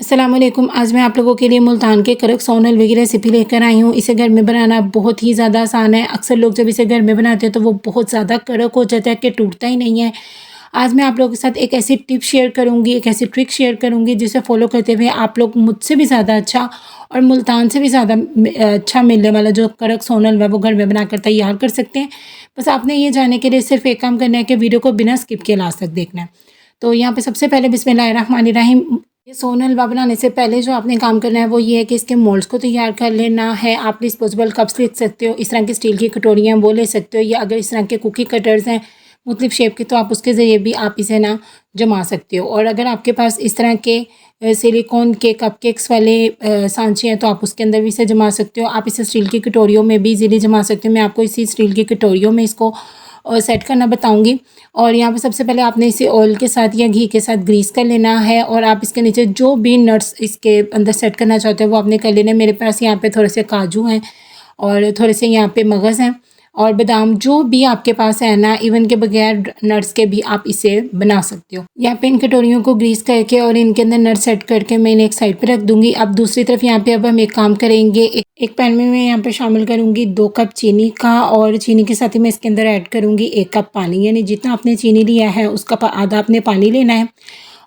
अस्सलामुअलैकुम। आज मैं आप लोगों के लिए मुल्तान के कड़क सोन हलवे की रेसिपी लेकर आई हूँ। इसे घर में बनाना बहुत ही ज़्यादा आसान है। अक्सर लोग जब इसे घर में बनाते हैं तो वो बहुत ज़्यादा कड़क हो जाता है कि टूटता ही नहीं है। आज मैं आप लोगों के साथ एक ऐसी टिप शेयर करूँगी, एक ऐसी ट्रिक शेयर करूँगी जिसे फॉलो करते हुए आप लोग मुझसे भी ज़्यादा अच्छा और मुल्तान से भी ज़्यादा अच्छा मिलने वाला जो कड़क सोन हलवा है वो घर में बनाकर तैयार कर सकते हैं। बस आपने ये जानने के लिए सिर्फ एक काम करना है कि वीडियो को बिना स्किप किए लास्ट तक देखना है। तो यहाँ पे सबसे पहले बिस्मिल्लाहिर्रहमानिर्रहीम। ये सोन हलवा बनाने से पहले जो आपने काम करना है वो ये है कि इसके मोल्ड्स को तैयार कर लेना है। आप डिस्पोजेबल कप्स ले सकते हो, इस तरह की स्टील की कटोरियाँ वो ले सकते हो, या अगर इस तरह के कुकी कटर्स हैं मुख्तलिफ शेप के तो आप उसके ज़रिए भी आप इसे ना जमा सकते हो। और अगर आपके पास इस तरह के सिलिकॉन के कपकेक्स वाले सांचे हैं तो आप उसके अंदर भी इसे जमा सकते हो। आप इसे स्टील की कटोरियों में भी इजीली जमा सकते हो। मैं आपको इसी स्टील की कटोरियों में इसको सेट करना बताऊंगी। और यहाँ पे सबसे पहले आपने इसे ऑयल के साथ या घी के साथ ग्रीस कर लेना है और आप इसके नीचे जो भी नट्स इसके अंदर सेट करना चाहते हो वो आपने कर लेना है। मेरे पास यहाँ पे थोड़े से काजू हैं और थोड़े से यहाँ पे मगज़ हैं और बादाम, जो भी आपके पास है ना, इवन के बगैर नट्स के भी आप इसे बना सकते हो। यहाँ पे इन कटोरियों को ग्रीस करके और इनके अंदर नट्स सेट करके मैं इन्हें एक साइड पे रख दूंगी। अब दूसरी तरफ यहाँ पे अब हम एक काम करेंगे। एक पैन में मैं यहाँ पे शामिल करूँगी 2 कप चीनी का, और चीनी के साथ ही मैं इसके अंदर ऐड करूँगी 1 कप पानी। यानी जितना आपने चीनी लिया है उसका आधा आपने पानी लेना है।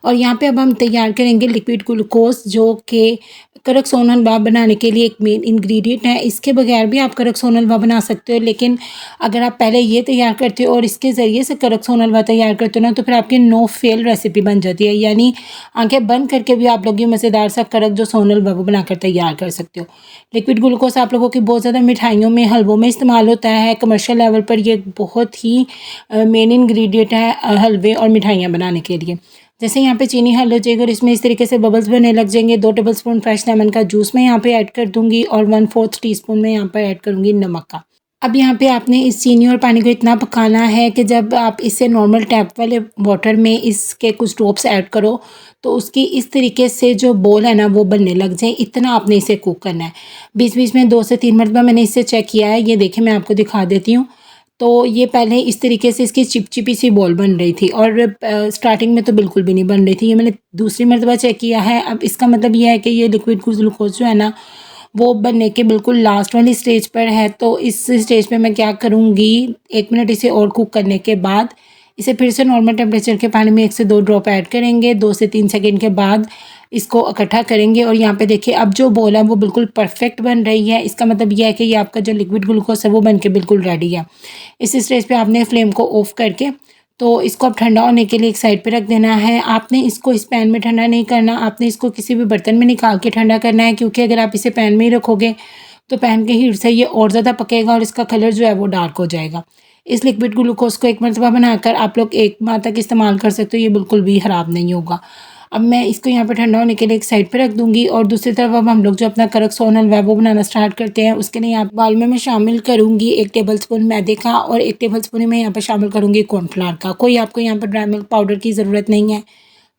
और यहाँ पे अब हम तैयार करेंगे लिक्विड ग्लूकोज, जो कि कड़क सोन हलवा बनाने के लिए एक मेन इंग्रेडिएंट है। इसके बगैर भी आप कड़क सोन हलवा बना सकते हो, लेकिन अगर आप पहले ये तैयार करते हो और इसके ज़रिए से कड़क सोन हलवा तैयार करते हो ना, तो फिर आपकी नो फेल रेसिपी बन जाती है। यानी आंखें बंद करके भी आप लोग ये मज़ेदार सा कड़क जो सोन हलवा वो बनाकर तैयार कर सकते हो। लिक्विड ग्लूकोज आप लोगों की बहुत ज़्यादा मिठाइयों में, हलवों में इस्तेमाल होता है। कमर्शियल लेवल पर ये बहुत ही मेन इंग्रेडिएंट है हलवे और मिठाइयाँ बनाने के लिए। जैसे यहाँ पे चीनी हल हो जाएगी और इसमें इस तरीके से बबल्स बनने लग जाएंगे, 2 टेबलस्पून फ्रेश लेमन का जूस मैं यहाँ पे ऐड कर दूंगी और 1/4 टीस्पून में यहाँ पर ऐड करूँगी नमक का। अब यहाँ पे आपने इस चीनी और पानी को इतना पकाना है कि जब आप इसे नॉर्मल टैप वाले वाटर में इसके कुछ ड्रॉप्स ऐड करो तो उसकी इस तरीके से जो बोल है ना वो बनने लग जाए, इतना आपने इसे कुक करना है। बीच बीच में 2 से 3 मरतबा मैंने इसे चेक किया है। ये देखिए मैं आपको दिखा देती हूँ। तो ये पहले इस तरीके से इसकी चिपचिपी सी बॉल बन रही थी और स्टार्टिंग में तो बिल्कुल भी नहीं बन रही थी। ये मैंने दूसरी मरतबा चेक किया है। अब इसका मतलब ये है कि ये लिक्विड ग्लूकोज जो है ना वो बनने के बिल्कुल लास्ट वाली स्टेज पर है। तो इस स्टेज पे मैं क्या करूँगी, 1 मिनट इसे और कुक करने के बाद इसे फिर से नॉर्मल टेम्परेचर के पानी में 1 से 2 ड्रॉप ऐड करेंगे। 2 से 3 सेकंड के बाद इसको इकट्ठा करेंगे और यहाँ पे देखिए अब जो बोल है वो बिल्कुल परफेक्ट बन रही है। इसका मतलब ये है कि ये आपका जो लिक्विड ग्लूकोज है वो बन के बिल्कुल रेडी है। इस स्टेज पे आपने फ्लेम को ऑफ करके तो इसको अब ठंडा होने के लिए एक साइड पे रख देना है। आपने इसको इस पैन में ठंडा नहीं करना, आपने इसको किसी भी बर्तन में निकाल के ठंडा करना है, क्योंकि अगर आप इसे पैन में ही रखोगे तो पैन के हीट से ये और ज़्यादा पकेगा और इसका कलर जो है वो डार्क हो जाएगा। इस लिक्विड ग्लूकोज को एक मरतबा बनाकर आप लोग 1 माह तक इस्तेमाल कर सकते हो, ये बिल्कुल भी ख़राब नहीं होगा। अब मैं इसको यहाँ पे ठंडा होने के लिए एक साइड पे रख दूँगी और दूसरी तरफ अब हम लोग जो अपना कड़क सोन हलवा है वो बनाना स्टार्ट करते हैं। उसके लिए यहाँ बाउल में मैं शामिल करूँगी 1 टेबलस्पून मैदे का और 1 टेबलस्पून मैं यहाँ पर शामिल करूँगी कॉर्नफ्लावर का। कोई आपको यहाँ पर ड्राई मिल्क पाउडर की ज़रूरत नहीं है।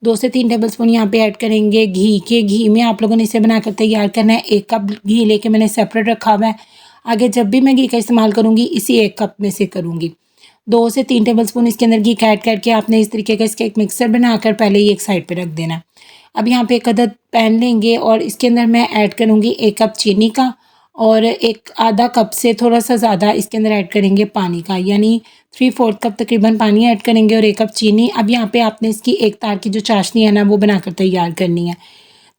2 से 3 टेबलस्पून यहाँ पे ऐड करेंगे घी के। घी में आप लोगों ने इसे बनाकर तैयार करना है। 1 कप घी लेके मैंने सेपरेट रखा हुआ है। आगे जब भी मैं घी का इस्तेमाल करूँगी इसी 1 कप में से करूँगी। 2 से 3 टेबलस्पून इसके अंदर घी ऐड करके आपने इस तरीके का इसका एक मिक्सर बनाकर पहले ही एक साइड पे रख देना है। अब यहाँ पे 1 अदद पैन लेंगे और इसके अंदर मैं ऐड करूँगी 1 कप चीनी का और एक आधा कप से थोड़ा सा ज़्यादा इसके अंदर ऐड करेंगे पानी का, यानी 3/4 कप तकरीबन पानी ऐड करेंगे और 1 कप चीनी। अब यहाँ पे आपने इसकी एक तार की जो चाशनी है ना वो बनाकर तैयार करनी है।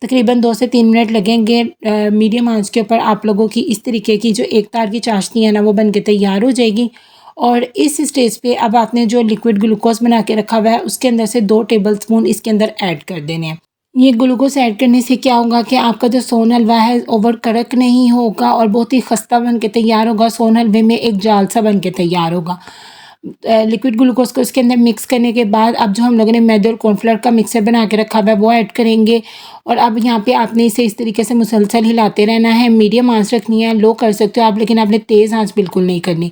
तकरीबन 2 से 3 मिनट लगेंगे मीडियम आंच के ऊपर। आप लोगों की इस तरीके की जो एक तार की चाशनी है ना वो बन के तैयार हो जाएगी। और इस स्टेज पे अब आपने जो लिक्विड ग्लूकोज बना के रखा हुआ है उसके अंदर से 2 टेबलस्पून इसके अंदर ऐड कर देने हैं। ये ग्लूकोज ऐड करने से क्या होगा कि आपका जो सोन हलवा है ओवर कड़क नहीं होगा और बहुत ही खस्ता बन के तैयार होगा। सोन हलवे में एक जाल सा बन के तैयार होगा। लिक्विड ग्लूकोज को इसके अंदर मिक्स करने के बाद अब जो हम लोगों ने मैदे और कॉर्नफ्लोर का मिक्सर बना के रखा हुआ है वो ऐड करेंगे। और अब यहाँ पे आपने इसे इस तरीके से मुसलसल हिलाते रहना है। मीडियम आंच रखनी है, लो कर सकते हो आप, लेकिन आपने तेज़ आंच बिल्कुल नहीं करनी।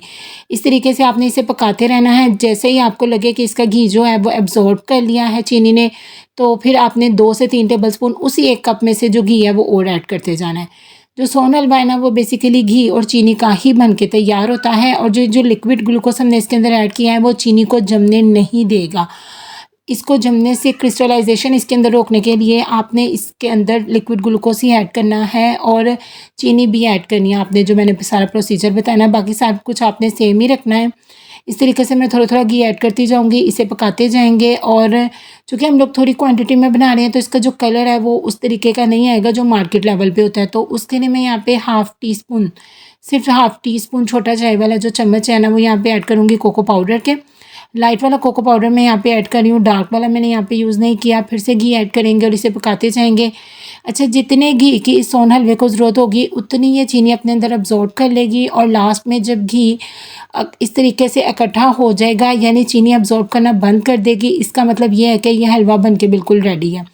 इस तरीके से आपने इसे पकाते रहना है। जैसे ही आपको लगे कि इसका घी जो है वो एब्जॉर्ब कर लिया है चीनी ने, तो फिर आपने 2 से 3 टेबलस्पून उसी 1 कप में से जो घी है वो और ऐड करते जाना है। जो सोन हलवा है ना वो बेसिकली घी और चीनी का ही बन के तैयार होता है और जो जो लिक्विड ग्लूकोज हमने इसके अंदर ऐड किया है वो चीनी को जमने नहीं देगा। इसको जमने से क्रिस्टलाइजेशन इसके अंदर रोकने के लिए आपने इसके अंदर लिक्विड ग्लूकोज ही ऐड करना है और चीनी भी ऐड करनी है आपने, जो मैंने सारा प्रोसीजर बताया ना, बाकी सब कुछ आपने सेम ही रखना है। इस तरीके से मैं थोड़ा थोड़ा घी ऐड करती जाऊंगी, इसे पकाते जाएंगे। और चूँकि हम लोग थोड़ी क्वांटिटी में बना रहे हैं तो इसका जो कलर है वो उस तरीके का नहीं आएगा जो मार्केट लेवल पे होता है। तो उसके लिए मैं यहाँ पे हाफ़ टी स्पून, सिर्फ हाफ़ टी स्पून छोटा चाय वाला जो चम्मच है ना, वो यहाँ पे ऐड करूँगी कोको पाउडर के। लाइट वाला कोको पाउडर मैं यहाँ पे ऐड कर रही हूँ, डार्क वाला मैंने यहाँ पे यूज़ नहीं किया। फिर से घी ऐड करेंगे और इसे पकाते जाएंगे। अच्छा, जितने घी की इस सोन हलवे को ज़रूरत होगी उतनी ये चीनी अपने अंदर अब्जॉर्ब कर लेगी। और लास्ट में जब घी इस तरीके से इकट्ठा हो जाएगा, यानी चीनी अब्जॉर्ब करना बंद कर देगी, इसका मतलब ये है कि ये हलवा बन के बिल्कुल रेडी है।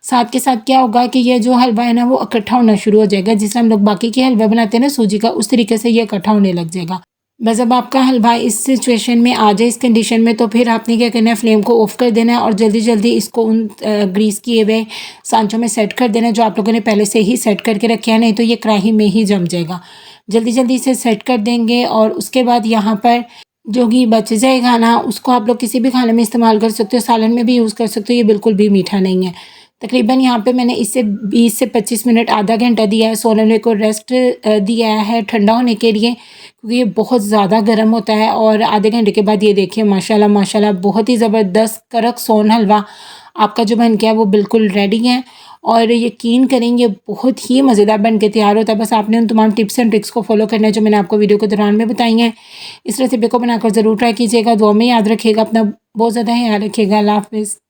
साथ के साथ क्या होगा कि ये जो हलवा है ना वो इकट्ठा होना शुरू हो जाएगा। जिस तरह हम लोग बाकी के हलवा बनाते हैं ना सूजी का, उस तरीके से ये इकट्ठा होने लग जाएगा। बस अब आपका हलवा इस सिचुएशन में आ जाए, इस कंडीशन में, तो फिर आपने क्या करना है, फ्लेम को ऑफ कर देना है और जल्दी जल्दी इसको उन ग्रीस किए हुए सांचों में सेट कर देना है जो आप लोगों ने पहले से ही सेट करके रखे हैं, नहीं तो ये कढ़ाई में ही जम जाएगा। जल्दी जल्दी इसे सेट कर देंगे और उसके बाद यहाँ पर जो घी बच जाएगा ना, उसको आप लोग किसी भी खाने में इस्तेमाल कर सकते हो, सालन में भी यूज़ कर सकते हो। ये बिल्कुल भी मीठा नहीं है। तकरीबन यहाँ पे मैंने इसे 20 से 25 मिनट, आधा घंटा दिया है सोन हलवे को रेस्ट दिया है ठंडा होने के लिए, क्योंकि ये बहुत ज़्यादा गर्म होता है। और आधे घंटे के बाद ये देखिए माशाल्लाह माशाल्लाह बहुत ही ज़बरदस्त कड़क सोन हलवा आपका जो बन गया है वो बिल्कुल रेडी है। और यकीन करेंगे बहुत ही मज़ेदार बन के तैयार होता है। बस आपने उन तमाम टिप्स एंड ट्रिक्स को फॉलो करना है जो मैंने आपको वीडियो के दौरान में बताई हैं। इस रेसिपी को बनाकर ज़रूर ट्राई कीजिएगा। दुआ में याद रखिएगा, अपना बहुत ज़्यादा ख्याल रखिएगा। अल्लाह हाफ़िज़।